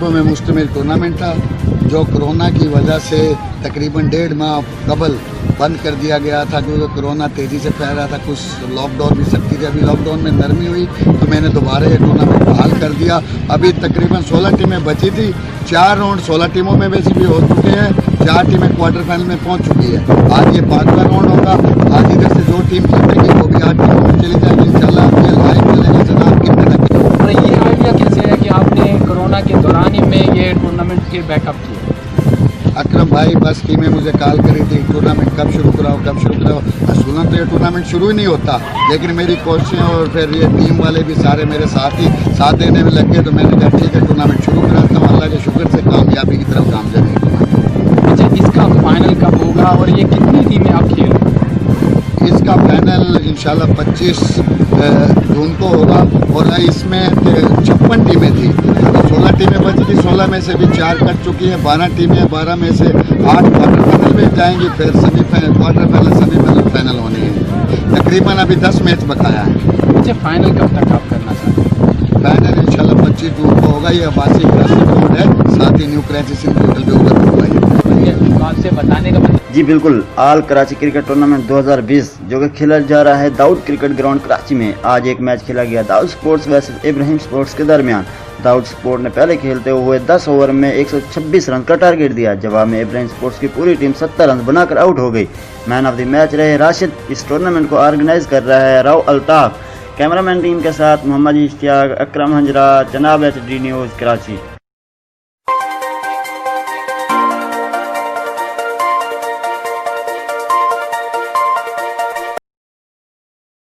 मैचों में मुश्तमिल टूर्नामेंट था जो कोरोना की वजह से तकरीबन 1.5 माह कबल बंद कर दिया गया था, क्योंकि कोरोना तेज़ी से फैल रहा था। कुछ लॉकडाउन भी सख्ती थी। अभी लॉकडाउन में नरमी हुई तो मैंने दोबारा ये टूर्नामेंट बहाल कर दिया। अभी तकरीबन 16 टीमें बची थी। 4 राउंड 16 टीमों में वैसे भी हो चुके हैं। 4 टीमें क्वार्टर फाइनल में पहुंच चुकी है। आज ये 5वां राउंड होगा। आज इधर से जो टीम जीतेगी वो भी 8 टीमों में चली जाएगी इंशाल्लाह। ये लाइव चलेगा जनाब की तरह। और ये आइडिया कैसे है कि आपने कोरोना के दौरान ही में ये टूर्नामेंट फिर बैकअप किया? अकरम भाई बस टीमें मुझे कॉल करी थी टूर्नामेंट कब शुरू कराओ। सुना तो ये टूर्नामेंट शुरू ही नहीं होता, लेकिन मेरी कोशिशें और फिर ये टीम वाले भी सारे मेरे साथ देने में लगे, तो मैंने कहा ठीक है टूर्नामेंट शुरू कराता हूँ। अल्लाह के शुक्र से कामयाबी की तरफ कामयाब है। अच्छा, इसका फाइनल कब होगा और ये कितनी टीमें आप खेल रहे हैं? इसका फाइनल इंशाल्लाह 25 जून को होगा और इसमें 56 टीमें थी। 16 टीमें बची थी। 16 में से भी 4 कट चुकी हैं। 12 टीमें 12 में से 8 क्वार्टर फाइनल में जाएंगी। फिर semifinal, quarter final, semifinal, final होने हैं। तकरीबन अभी 10 मैच बकाया है। अच्छा, फाइनल कब तक आप करना चाहते हैं? फाइनल इंशाल्लाह 25 जून को होगा। ये अब्बासी कराची कोर्ट है, साथ ही न्यू कराची सिंध होटल पे उपलब्ध होगा। आपसे बताने का मतलब जी बिल्कुल, ऑल कराची क्रिकेट टूर्नामेंट 2020 जो कि खेला जा रहा है दाऊद क्रिकेट ग्राउंड कराची में। आज एक मैच खेला गया Dawood sports versus Ibrahim sports के दरमियान। दाऊद स्पोर्ट ने पहले खेलते हुए 10 ओवर में 126 रन का टारगेट दिया। जवाब में इब्राहिम स्पोर्ट्स की पूरी टीम 70 रन बनाकर आउट हो गई। मैन ऑफ द मैच रहे राशिद। इस टूर्नामेंट को ऑर्गेनाइज कर रहा है राव अल्ताफ। कैमरामैन टीम के साथ मोहम्मद इश्तियाक, अकरम हंजरा, जनाब HD न्यूज़ कराची।